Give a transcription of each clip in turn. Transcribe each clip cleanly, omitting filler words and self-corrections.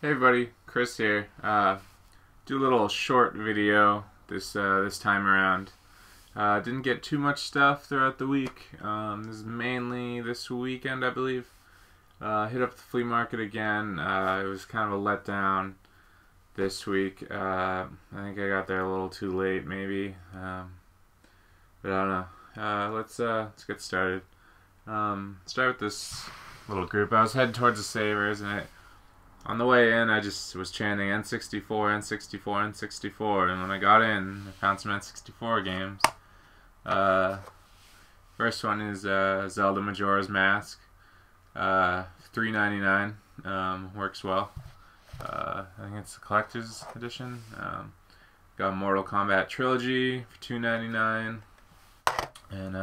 Hey everybody, Chris here. Do a little short video this time around. Didn't get too much stuff throughout the week. This is mainly this weekend, I believe. Hit up the flea market again. It was kind of a letdown this week. I think I got there a little too late, maybe. But I don't know. Let's get started. Start with this little group. I was heading towards the Savers, and on the way in, I just was chanting N64, N64, N64, and when I got in, I found some N64 games. First one is Zelda Majora's Mask, $3.99, works well. I think it's the collector's edition. Got Mortal Kombat Trilogy for $2.99, and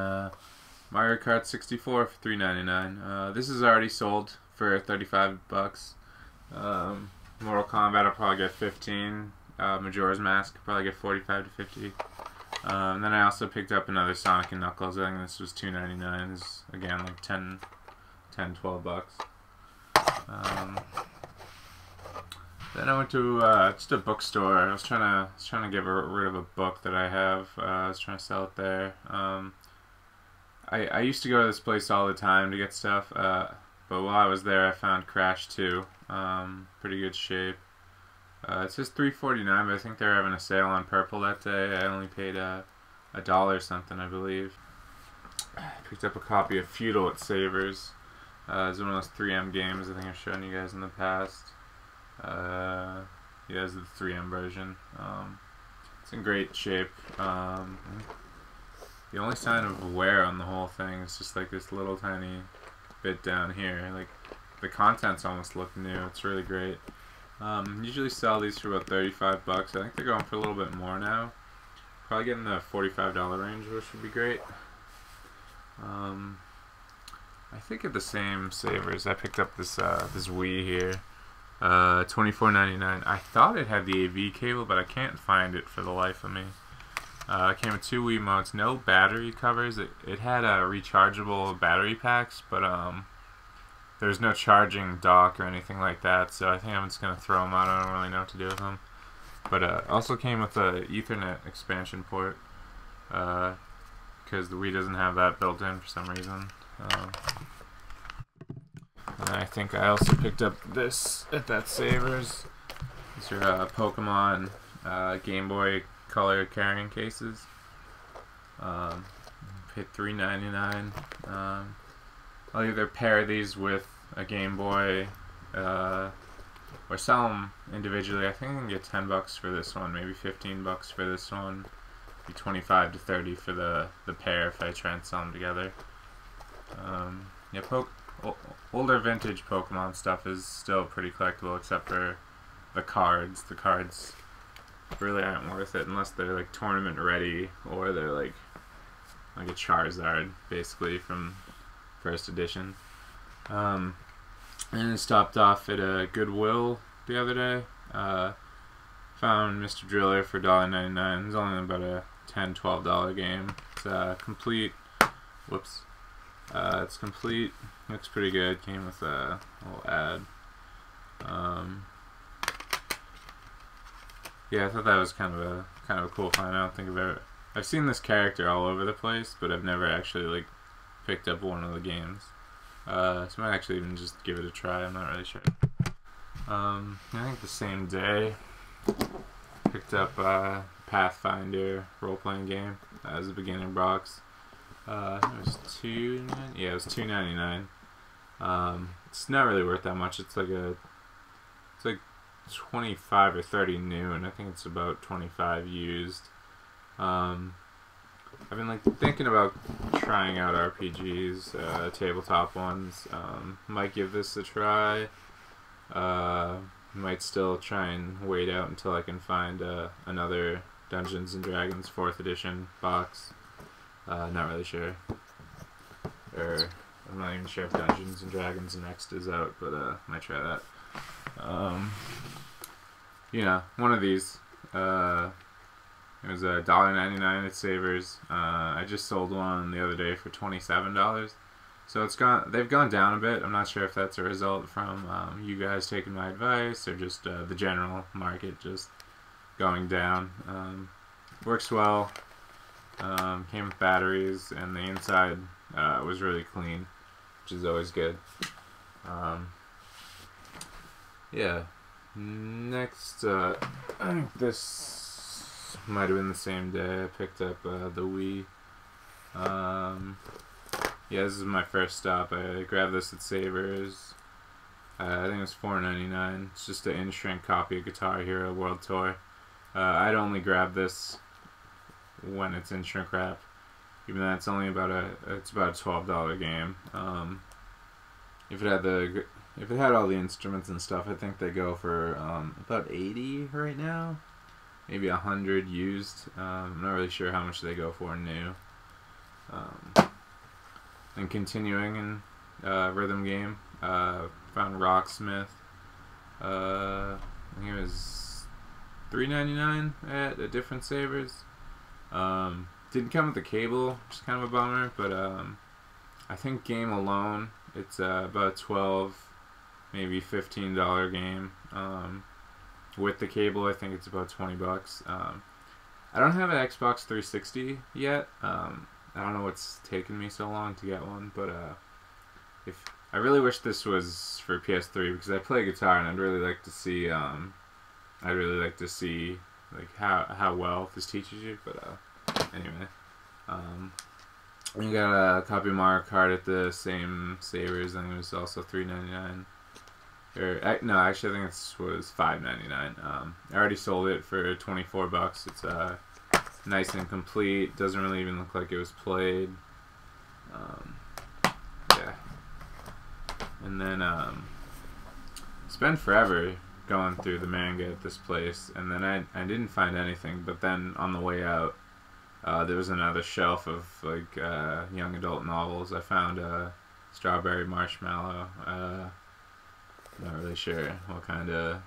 Mario Kart 64 for $3.99. This is already sold for $35. Mortal Kombat will probably get 15. Majora's Mask will probably get 45 to 50. And then I also picked up another Sonic and Knuckles. I think this was $2.99. This is, again, like 10, 12 bucks. Then I went to just a bookstore. I was trying to get rid of a book that I have. I was trying to sell it there. I used to go to this place all the time to get stuff. But while I was there, I found Crash 2. Pretty good shape. It says $3.49, but I think they're having a sale on purple that day. I only paid $1 something, I believe. Picked up a copy of Feudal at Savers. It's one of those 3M games I think I've shown you guys in the past. Yeah, this is the 3M version. It's in great shape. The only sign of wear on the whole thing is just like this little tiny bit down here. Like, the contents almost look new. It's really great. Usually sell these for about $35. I think they're going for a little bit more now. Probably getting the $45 range, which would be great. I think at the same Savers, I picked up this this Wii here, $24.99. I thought it had the AV cable, but I can't find it for the life of me. It came with 2 Wiimotes, no battery covers. It had rechargeable battery packs, but there's no charging dock or anything like that, so I think I'm just going to throw them out. I don't really know what to do with them. But also came with a Ethernet expansion port, because the Wii doesn't have that built in for some reason. And I think I also picked up this at that Savers. These are Pokemon Game Boy Color carrying cases. Paid $3.99. I'll either pair these with a Game Boy or sell them individually. I think I can get $10 for this one, maybe $15 for this one, maybe 25 to 30 for the pair if I try and sell them together. Yeah, older vintage Pokemon stuff is still pretty collectible, except for the cards. The cards really aren't worth it unless they're like tournament ready or they're like a Charizard, basically, from first edition. And I stopped off at a Goodwill the other day. Found Mr. Driller for $1.99. It's only about a $10, $12 game. It's complete. Whoops. It's complete. Looks pretty good. Came with a little ad. Yeah, I thought that was kind of a cool find. I don't think I've seen this character all over the place, but I've never actually like picked up one of the games. So I might actually even just give it a try. I'm not really sure. I think the same day picked up Pathfinder role-playing game as a beginner box. It was $2.99. It's not really worth that much. It's like 25 or 30 new, and I think it's about 25 used. I've been like thinking about trying out RPGs, tabletop ones. Might give this a try. Might still try and wait out until I can find another Dungeons and Dragons 4th edition box. Not really sure. Or I'm not even sure if Dungeons and Dragons Next is out, but might try that. You know, one of these. It was $1.99 at Savers. I just sold one the other day for $27. So they've gone down a bit. I'm not sure if that's a result from you guys taking my advice or just the general market just going down. Works well. Came with batteries, and the inside was really clean, which is always good. Yeah. Next, I think this might have been the same day I picked up the Wii. Yeah, this is my first stop. I grabbed this at Savers. I think it was $4.99. It's just an in-shrink copy of Guitar Hero World Tour. I'd only grab this when it's in shrink wrap, even though it's only about a $12 game. If it had all the instruments and stuff, I think they go for about $80 right now, maybe $100 used. I'm not really sure how much they go for new. And continuing in rhythm game, found Rocksmith. I think it was $3.99 at a different Savers. Didn't come with the cable, which is kind of a bummer, but I think game alone, it's about $12, maybe $15 game. With the cable, I think it's about $20. I don't have an Xbox 360 yet. I don't know what's taken me so long to get one, but I really wish this was for PS3 because I play guitar and I'd really like to see like how well this teaches you. But anyway, you got a copy of Mario Kart at the same Savers, and it was also $3.99. Or no, actually I think this was $5.99. I already sold it for $24. It's nice and complete. Doesn't really even look like it was played. Yeah. And then spent forever going through the manga at this place, and then I didn't find anything. But then on the way out, there was another shelf of like young adult novels. I found Strawberry Marshmallow. Not really sure what kind of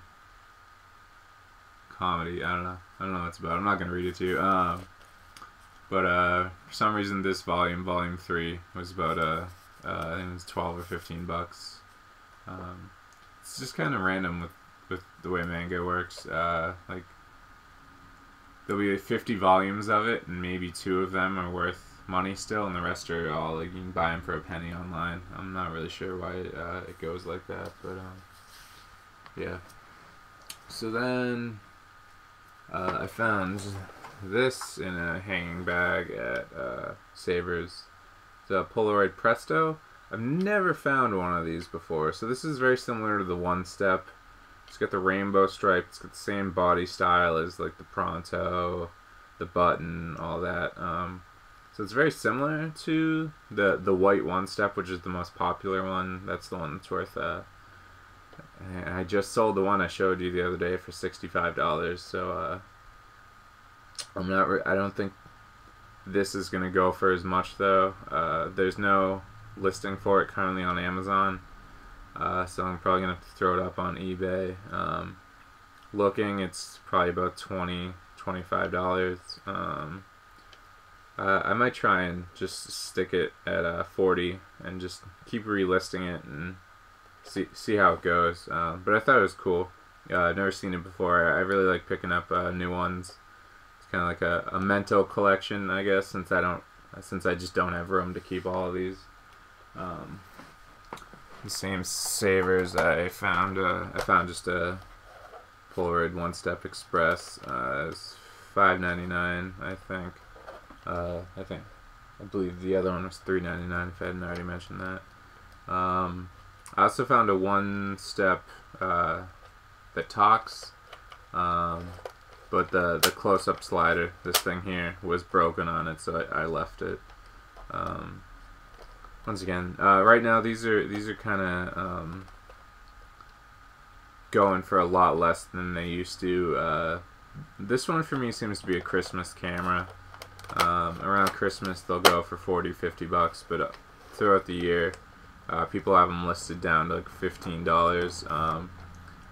comedy. I don't know what it's about. I'm not gonna read it to you. But for some reason, this volume 3, was about I think it was $12 or $15. It's just kind of random with the way manga works. Like there'll be 50 volumes of it, and maybe 2 of them are worth money still, and the rest are all like you can buy them for a penny online. I'm not really sure why it goes like that, but yeah. So then I found this in a hanging bag at Savers. It's a Polaroid Presto. I've never found one of these before, so this is very similar to the One Step. It's got the rainbow stripe. It's got the same body style as like the Pronto, the button, all that. So it's very similar to the white One Step, which is the most popular one. That's the one that's worth. And I just sold the one I showed you the other day for $65. So I'm not. I don't think this is gonna go for as much though. There's no listing for it currently on Amazon. So I'm probably gonna have to throw it up on eBay. Looking, it's probably about $25. I might try and just stick it at 40 and just keep relisting it and see how it goes. But I thought it was cool. I've never seen it before. I really like picking up new ones. It's kind of like a mental collection, I guess, since I just don't have room to keep all of these. The same Savers I found just a Polaroid One Step Express. It's $5.99, I think. I believe the other one was $3.99 if I hadn't already mentioned that. I also found a One Step that talks, but the close-up slider, this thing here, was broken on it, so I left it. Once again, right now these are kind of going for a lot less than they used to. This one for me seems to be a Christmas camera. Around Christmas they'll go for $40-50, but throughout the year people have them listed down to like $15.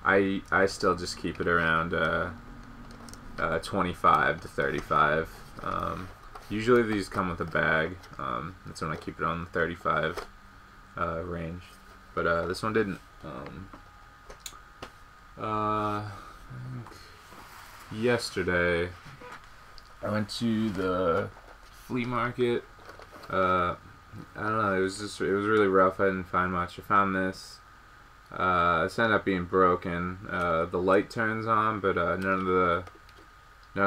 I still just keep it around $25 to $35. Usually these come with a bag. That's when I keep it on the $35 range, but this one didn't. I think yesterday I went to the flea market. I don't know, it was really rough. I didn't find much. I found this. This ended up being broken. The light turns on, but none of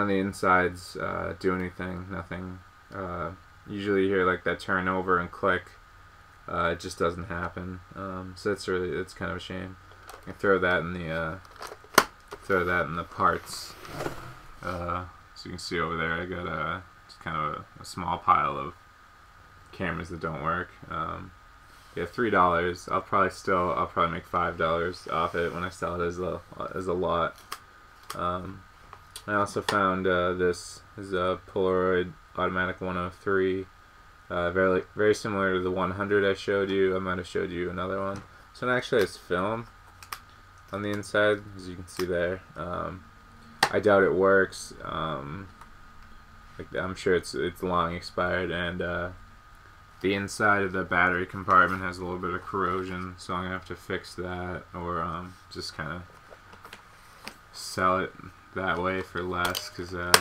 the insides do anything. Nothing. Usually you hear like that turn over and click. It just doesn't happen. So it's kind of a shame. I throw that in the parts. So you can see over there, I got just kind of a small pile of cameras that don't work. Yeah, $3. I'll probably make $5 off it when I sell it as a lot. I also found this is a Polaroid Automatic 103. Very similar to the 100 I showed you. I might have showed you another one. This one actually has film on the inside, as you can see there. I doubt it works. I'm sure it's long expired, and the inside of the battery compartment has a little bit of corrosion, so I'm gonna have to fix that, or just kind of sell it that way for less, because yeah,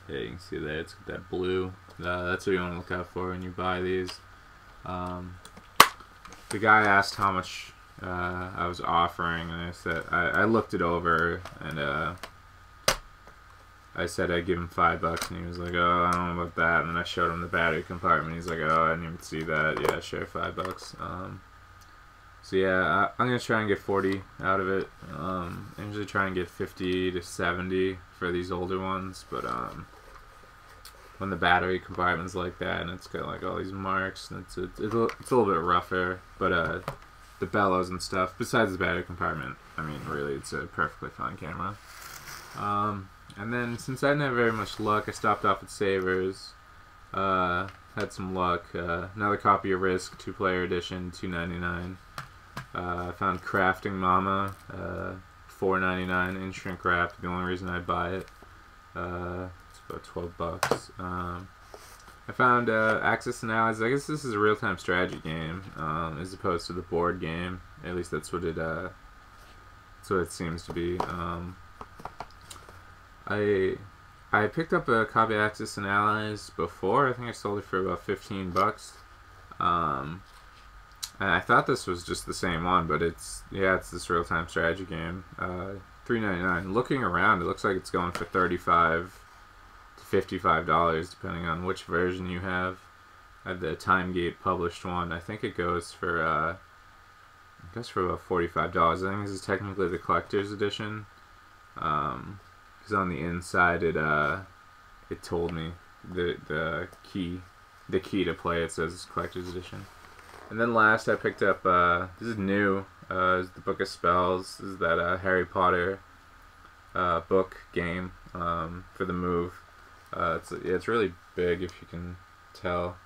you can see that it's got that blue. That's what you want to look out for when you buy these. The guy asked how much I was offering, and I said I looked it over, and I said I'd give him $5, and he was like, "Oh, I don't know about that." And then I showed him the battery compartment. He's like, "Oh, I didn't even see that." Yeah, sure, $5. So yeah, I'm gonna try and get 40 out of it. I usually try and get 50 to 70 for these older ones, but when the battery compartment's like that and it's got like all these marks, and it's a little bit rougher. But the bellows and stuff, besides the battery compartment, I mean, really, it's a perfectly fine camera. And then, since I didn't have very much luck, I stopped off at Savers. Had some luck. Another copy of Risk, 2-player edition, $2.99. I found Crafting Mama, $4.99 in shrink wrap. The only reason I'd buy it. It's about $12. I found Axis and Allies. I guess this is a real-time strategy game, as opposed to the board game. At least that's what it seems to be. I picked up a copy of Axis and Allies before. I think I sold it for about $15. And I thought this was just the same one, but it's this real-time strategy game. $3.99. Looking around, it looks like it's going for $35 to $55, depending on which version you have. I have the TimeGate published one. I think it goes for about $45. I think this is technically the collector's edition. Because on the inside it told me the key to play. It says it's collector's edition. And then last I picked up this is new. Is the Book of Spells. This is that Harry Potter book game for the Move. It's really big, if you can tell.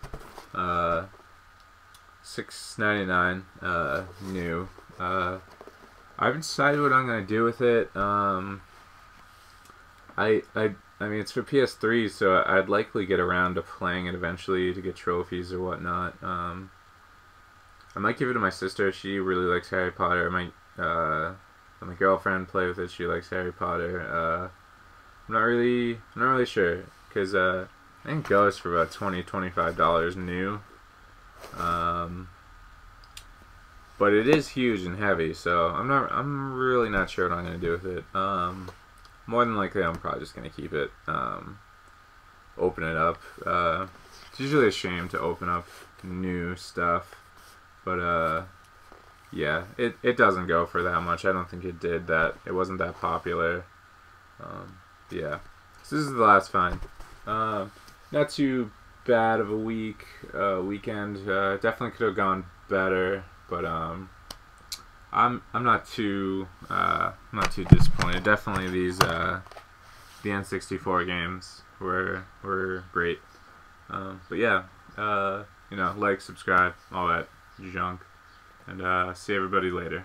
$6.99 new. I haven't decided what I'm gonna do with it. I mean, it's for PS3, so I'd likely get around to playing it eventually to get trophies or whatnot. I might give it to my sister. She really likes Harry Potter. I might let my girlfriend play with it. She likes Harry Potter. I'm not really sure, because I think it goes for about $20 to $25 new. But it is huge and heavy, so I'm really not sure what I'm gonna do with it. More than likely, I'm probably just gonna keep it. Open it up. It's usually a shame to open up new stuff, but yeah, it doesn't go for that much. I don't think it did that. It wasn't that popular. Yeah, so this is the last find. Not too bad of a weekend. Definitely could have gone better, but I'm not too disappointed. Definitely these the N64 games were great. But yeah, like, subscribe, all that junk, and see everybody later.